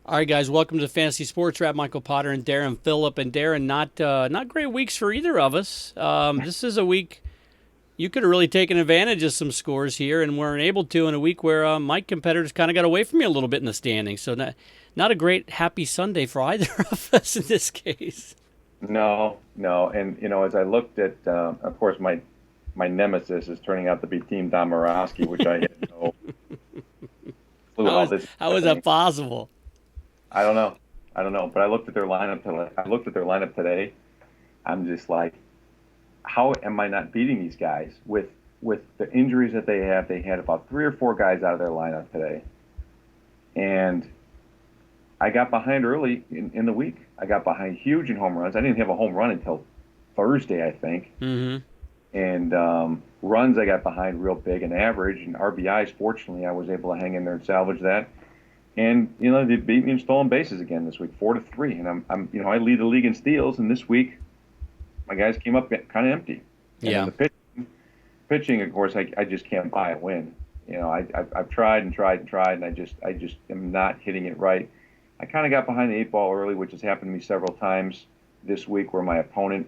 All right, guys, welcome to Fantasy Sports Wrap. Michael Potter and Darren Phillip. And Darren, not great weeks for either of us. This is a week you could have really taken advantage of some scores here and weren't able to in a week where my competitors kind of got away from you a little bit in the standings. So not a great happy Sunday for either of us in this case. No, no, and as I looked at, of course, my nemesis is turning out to be Team Domorowski, which I had no clue How how is this is how is that happening. possible? I don't know, I don't know, but I looked at their lineup. I looked at their lineup today. I'm just like, how am I not beating these guys with the injuries that they have? They had about three or four guys out of their lineup today, and I got behind early in the week. I got behind huge in home runs. I didn't have a home run until Thursday, I think. Mm-hmm. And runs, I got behind real big and average. And RBIs, fortunately, I was able to hang in there and salvage that. And they beat me in stolen bases again this week, 4-3. And I lead the league in steals. And this week, my guys came up kind of empty. And then Yeah. the pitching, of course, I just can't buy a win. I've tried and tried and tried, and I just am not hitting it right. I kind of got behind the eight ball early, which has happened to me several times this week, where my opponent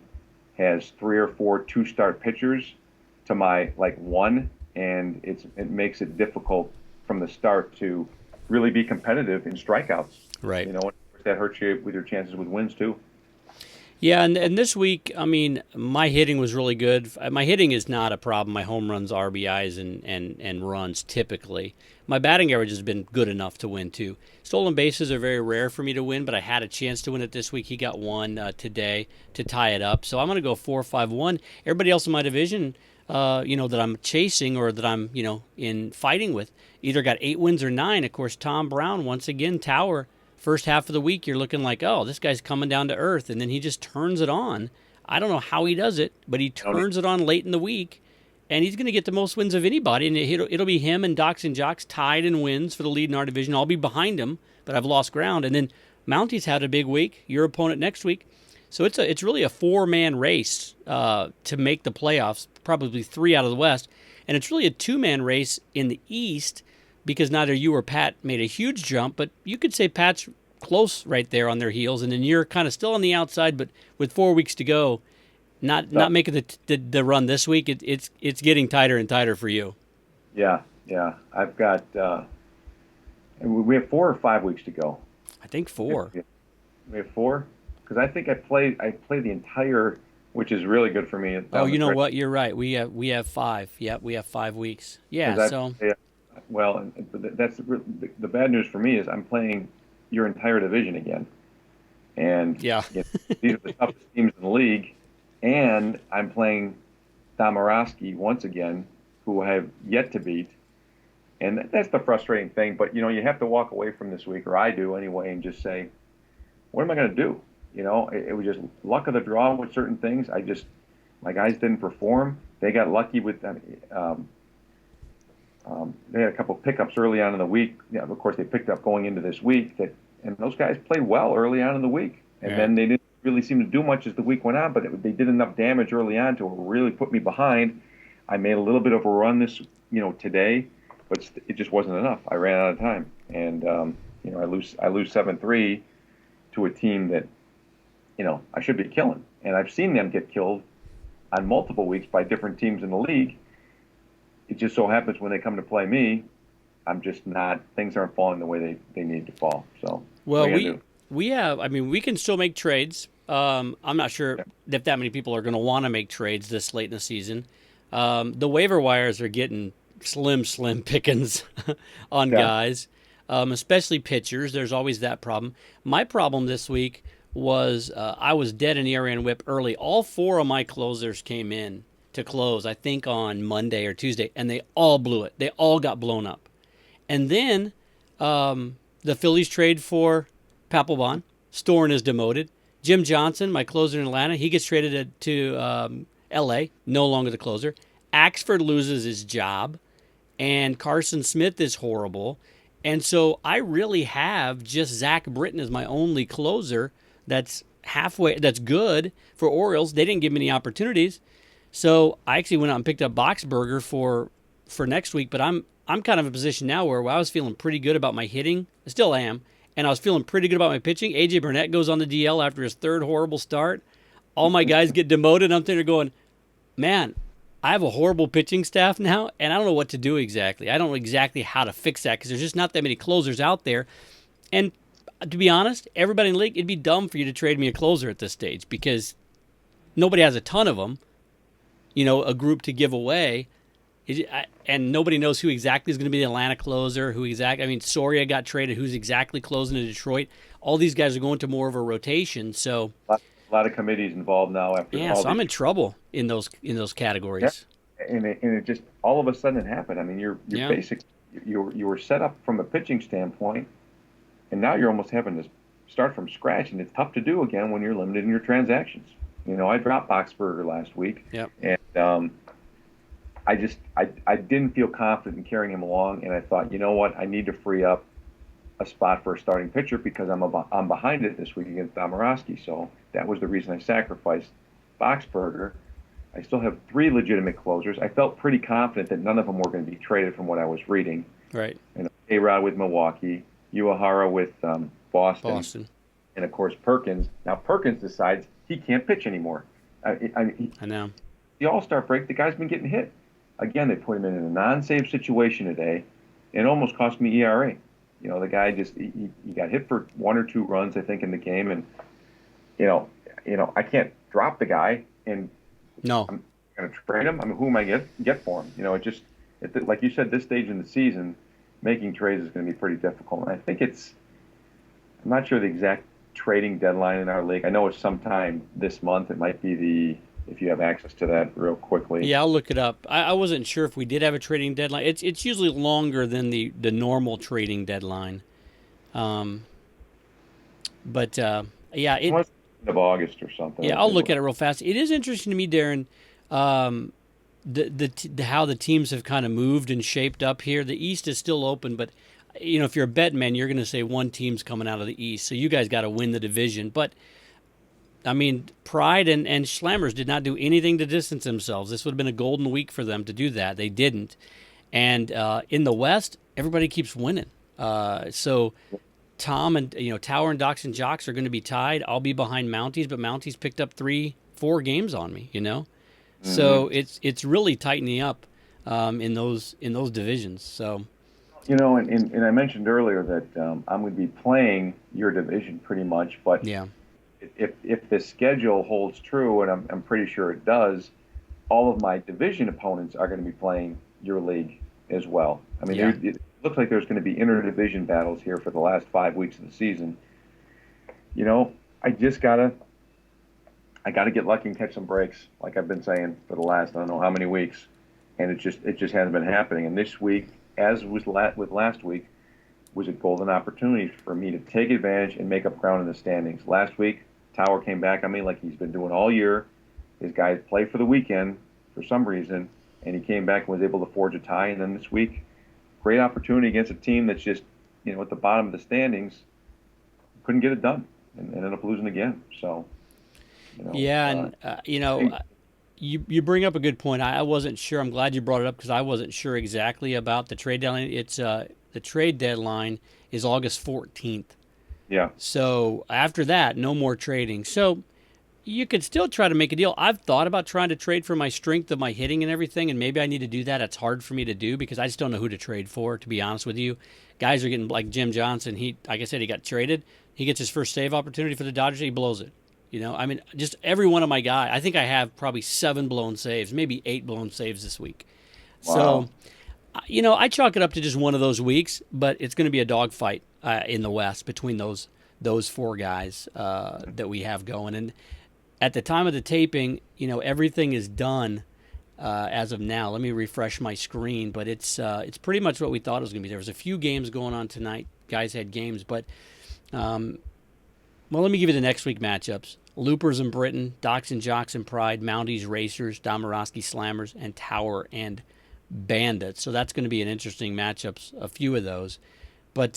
has three or four two-start pitchers to my like one, and it makes it difficult from the start to really be competitive in strikeouts. Right. That hurts you with your chances with wins too. Yeah, and this week, I mean, my hitting was really good. My hitting is not a problem. My home runs, RBIs, and runs typically. My batting average has been good enough to win too. Stolen bases are very rare for me to win, but I had a chance to win it this week. He got one today to tie it up, so I'm going to go 4-5-1. Everybody else in my division, that I'm chasing or that I'm in fighting with, either got 8 wins or 9. Of course, Tom Brown once again tower. First half of the week, you're looking like, oh, this guy's coming down to earth, and then he just turns it on. I don't know how he does it, but he I don't turns it on late in the week, and he's going to get the most wins of anybody. And it'll be him and Docs and Jocks tied in wins for the lead in our division. I'll be behind him, but I've lost ground. And then Mounty's had a big week. Your opponent next week, so it's really a 4-man race to make the playoffs. Probably 3 out of the West, and it's really a 2-man race in the East, because neither you or Pat made a huge jump, but you could say Pat's close right there on their heels, and then you're kind of still on the outside. But with 4 weeks to go, not know. making the run this week, it's getting tighter and tighter for you. Yeah, yeah. I've got. We have 4 or 5 weeks to go. I think 4. We have four because I think I played the entire, which is really good for me. Oh, Down the you know stretch. what? You're right. We have 5. Yep, we have 5 weeks. Yeah. 'Cause So yeah, well, that's the bad news for me is I'm playing your entire division again, and yeah. these are the toughest teams in the league, and I'm playing Domorowski once again, who I have yet to beat, and that's the frustrating thing. But you have to walk away from this week, or I do anyway, and just say, what am I going to do? It was just luck of the draw with certain things. My guys didn't perform. They got lucky with they had a couple of pickups early on in the week. Yeah, of course, they picked up going into this week. And those guys played well early on in the week. And Yeah. then they didn't really seem to do much as the week went on, but they did enough damage early on to really put me behind. I made a little bit of a run today, but it just wasn't enough. I ran out of time, and I lose 7-3 to a team that I should be killing. And I've seen them get killed on multiple weeks by different teams in the league. It just so happens when they come to play me, I'm just not. Things aren't falling the way they need to fall. So what Well, are you gonna do? we have. I mean, we can still make trades. I'm not sure Yeah. if that many people are going to want to make trades this late in the season. The waiver wires are getting slim pickings on Yeah. guys, especially pitchers. There's always that problem. My problem this week was I was dead in ERA and WHIP early. All 4 of my closers came in to close, I think on Monday or Tuesday, and they all blew it. They all got blown up. And then the Phillies trade for Papelbon. Storin is demoted. Jim Johnson, my closer in Atlanta, he gets traded to L.A., no longer the closer. Axford loses his job, and Carson Smith is horrible. And so I really have just Zach Britton as my only closer that's that's good for Orioles. They didn't give me any opportunities. So I actually went out and picked up Boxberger for next week, but I'm kind of in a position now where I was feeling pretty good about my hitting. I still am, and I was feeling pretty good about my pitching. AJ Burnett goes on the DL after his third horrible start. All my guys get demoted. I'm there going, man, I have a horrible pitching staff now, and I don't know what to do exactly. I don't know exactly how to fix that because there's just not that many closers out there. And to be honest, everybody in the league, it'd be dumb for you to trade me a closer at this stage because nobody has a ton of them, a group to give away. And nobody knows who exactly is going to be the Atlanta closer, Soria got traded, who's exactly closing in Detroit. All these guys are going to more of a rotation, so A lot of committees involved now after yeah, all so I'm these. in trouble in those categories. Yeah. And it just all of a sudden it happened. I mean, you're Yeah. basic. You were set up from a pitching standpoint, and now you're almost having to start from scratch, and it's tough to do again when you're limited in your transactions. I dropped Boxberger last week, Yep. and I didn't feel confident in carrying him along, and I thought, you know what, I need to free up a spot for a starting pitcher because I'm behind it this week against Domorowski. So that was the reason I sacrificed Boxberger. I still have 3 legitimate closers. I felt pretty confident that none of them were going to be traded from what I was reading. Right. A-Rod with Milwaukee, Uehara with Boston, and of course Perkins. Now Perkins decides he can't pitch anymore. I know. The All-Star break, the guy's been getting hit. Again, they put him in a non-save situation today. It almost cost me ERA. The guy just he got hit for 1 or 2 runs, I think, in the game, and I can't drop the guy, and No. I'm going to trade him. I mean, who am I get for him? Like you said, this stage in the season, making trades is going to be pretty difficult. And I think I'm not sure the exact trading deadline in our league. I know it's sometime this month. It might be if you have access to that real quickly. Yeah, I'll look it up. I wasn't sure if we did have a trading deadline. It's usually longer than the normal trading deadline. Yeah, It was end of August or something. yeah, I'll look at it real fast. It is interesting to me, Darren, how the teams have kind of moved and shaped up here. The East is still open, but if you're a bet man, you're going to say one team's coming out of the East, so you guys got to win the division. But I mean, Pride and Slammers did not do anything to distance themselves. This would have been a golden week for them to do that. They didn't. And in the West, everybody keeps winning. So Tom and Tower and Docs and Jocks are going to be tied. I'll be behind Mounties, but Mounties picked up 3-4 games on me. So it's really tightening up in those divisions. So and I mentioned earlier that I'm going to be playing your division pretty much, but yeah. If the schedule holds true, and I'm pretty sure it does, all of my division opponents are going to be playing your league as well. I mean, Yeah. it looks like there's going to be interdivision battles here for the last 5 weeks of the season. I gotta get lucky and catch some breaks, like I've been saying for the last I don't know how many weeks, and it just hasn't been happening. And this week, as was with last week, was a golden opportunity for me to take advantage and make up ground in the standings. Last week, Tower came back on me like he's been doing all year. His guys play for the weekend for some reason, and he came back and was able to forge a tie. And then this week, great opportunity against a team that's just, at the bottom of the standings, couldn't get it done and ended up losing again. So, Yeah, and you bring up a good point. I wasn't sure. I'm glad you brought it up because I wasn't sure exactly about the trade deadline. It's the trade deadline is August 14th. Yeah. So after that, no more trading. So you could still try to make a deal. I've thought about trying to trade for my strength of my hitting and everything, and maybe I need to do that. It's hard for me to do because I just don't know who to trade for, to be honest with you. Guys are getting like Jim Johnson. Like I said, he got traded. He gets his first save opportunity for the Dodgers. He blows it. Just every one of my guys. I think I have probably 7 blown saves, maybe 8 blown saves this week. Wow. So, I chalk it up to just one of those weeks, but it's going to be a dogfight in the West between those 4 guys that we have going. And at the time of the taping, everything is done as of now. Let me refresh my screen, but it's pretty much what we thought it was going to be. There was a few games going on tonight. Guys had games, but well, let me give you the next week matchups. Loopers and Britain, Docs and Jocks and Pride, Mounties, Racers, Domorowski Slammers, and Tower and Bandits. So that's going to be an interesting matchups, a few of those. But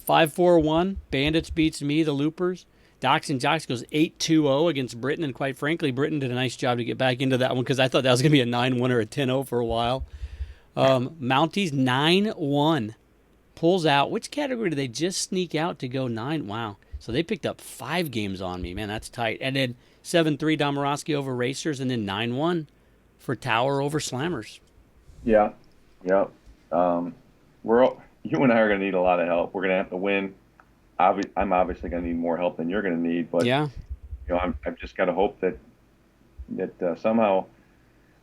5-4-1, Bandits beats me, the Loopers. Docs and Jocks goes 8-2-0 against Britain, and quite frankly, Britain did a nice job to get back into that one because I thought that was going to be a 9-1 or a 10-0 for a while. Mounties 9-1. pulls out. Which category did they just sneak out to go 9? Wow. So they picked up 5 games on me. Man, that's tight. And then 7-3 Domorowski over Racers, and then 9-1 for Tower over Slammers. Yeah, yeah. You and I are going to need a lot of help. We're going to have to win. I'm obviously going to need more help than you're going to need, but Yeah. I've just got to hope that somehow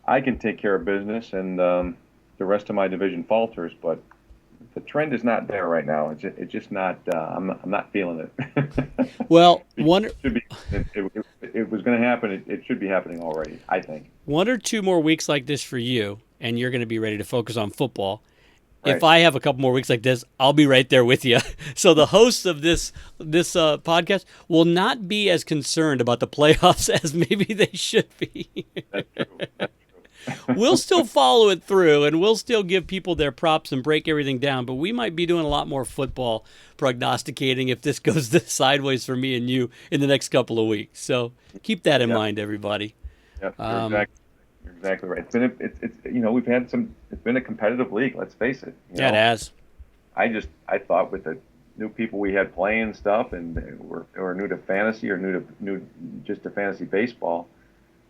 I can take care of business and the rest of my division falters. But the trend is not there right now. It's just not. I'm not feeling it. Well, it was going to happen. It should be happening already, I think. 1 or 2 more weeks like this for you, and you're going to be ready to focus on football. Right. If I have a couple more weeks like this, I'll be right there with you. So the hosts of this podcast will not be as concerned about the playoffs as maybe they should be. That's true. That's true. We'll still follow it through, and we'll still give people their props and break everything down, but we might be doing a lot more football prognosticating if this goes sideways for me and you in the next couple of weeks. So keep that in mind, everybody. Yep, you're exactly right. We've had it's been a competitive league, let's face it. Yeah, it has. I thought with the new people we had playing stuff and were new to fantasy or new just to fantasy baseball,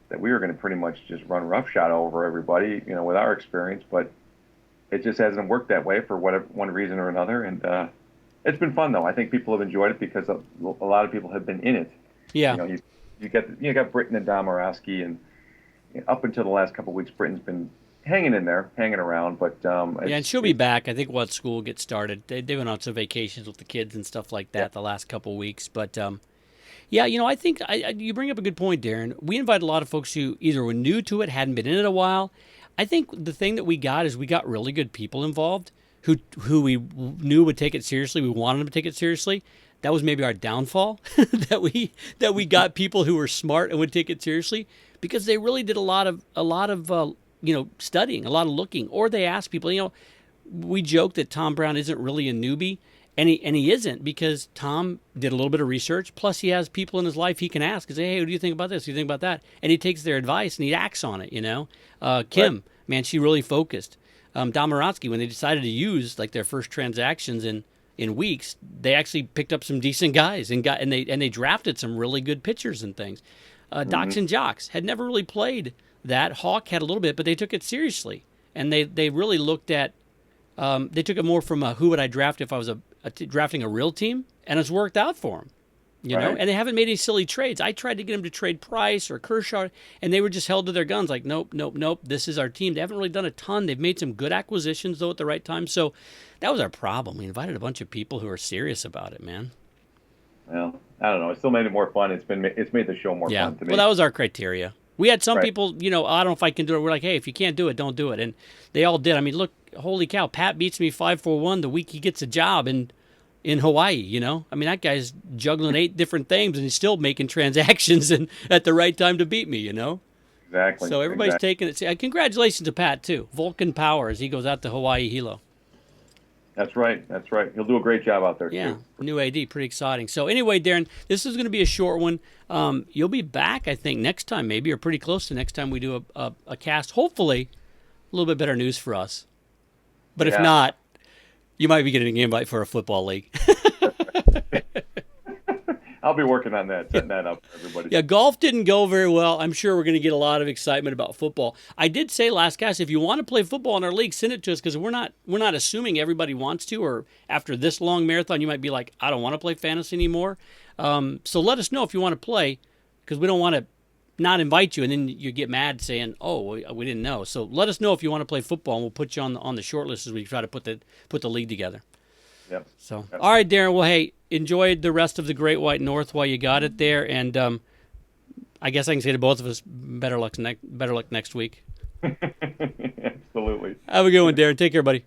that we were going to pretty much just run roughshod over everybody, with our experience, but it just hasn't worked that way for one reason or another. And it's been fun though. I think people have enjoyed it because a lot of people have been in it. Yeah. You got Britton and Domorowski, and up until the last couple of weeks, Britton's been hanging in there, hanging around. But and she'll be back. I think once school gets started, they went on some vacations with the kids and stuff like that the last couple of weeks. But yeah, I think you bring up a good point, Deron. We invited a lot of folks who either were new to it, hadn't been in it a while. I think the thing that we got is we got really good people involved who we knew would take it seriously. We wanted them to take it seriously. That was maybe our downfall, that we got people who were smart and would take it seriously, because they really did a lot of studying, a lot of looking, or they asked people. We joke that Tom Brown isn't really a newbie, and he isn't, because Tom did a little bit of research. Plus, he has people in his life he can ask and say, "Hey, what do you think about this? What do you think about that?" And he takes their advice and he acts on it. Kim, Right. Man, she really focused. Domorowski, when they decided to use like their first transactions in weeks, they actually picked up some decent guys and they drafted some really good pitchers and things. Docs and Jocks had never really played that. Hawk had a little bit, but they took it seriously, and they really looked at. They took it more from who would I draft if I was drafting a real team, and it's worked out for them. Right. And they haven't made any silly trades. I tried to get them to trade Price or Kershaw, and they were just held to their guns, like, nope, this is our team. They haven't really done a ton. They've made some good acquisitions, though, at the right time. So that was our problem. We invited a bunch of people who are serious about it, man. Well, I don't know. It still made it more fun. It's made the show more fun to me. Well, that was our criteria. We had some people, I don't know if I can do it. We're like, hey, if you can't do it, don't do it. And they all did. I mean, look, holy cow, Pat beats me 5-4-1 the week he gets a job in Hawaii, I mean, that guy's juggling 8 different things, and he's still making transactions and at the right time to beat me, Exactly. So everybody's taking it. Congratulations to Pat, too. Vulcan Power as he goes out to Hawaii Hilo. That's right. He'll do a great job out there, Yeah, too. new AD, pretty exciting. So anyway, Deron, this is going to be a short one. You'll be back, I think, next time maybe, or pretty close to next time we do a cast. Hopefully, a little bit better news for us. But if not, you might be getting an invite for a football league. I'll be working on that, setting that up for everybody. Yeah, golf didn't go very well. I'm sure we're going to get a lot of excitement about football. I did say last cast, if you want to play football in our league, send it to us, because we're not assuming everybody wants to, or after this long marathon, you might be like, I don't want to play fantasy anymore. So let us know if you want to play, because we don't want to not invite you and then you get mad saying, oh, we didn't know. So let us know if you want to play football, and we'll put you on the short list as we try to put the league together. Yep. So, all right, Deron. Well, hey, enjoy the rest of the Great White North while you got it there, and I guess I can say to both of us, better luck next week. Absolutely. Have a good one, Deron. Take care, buddy.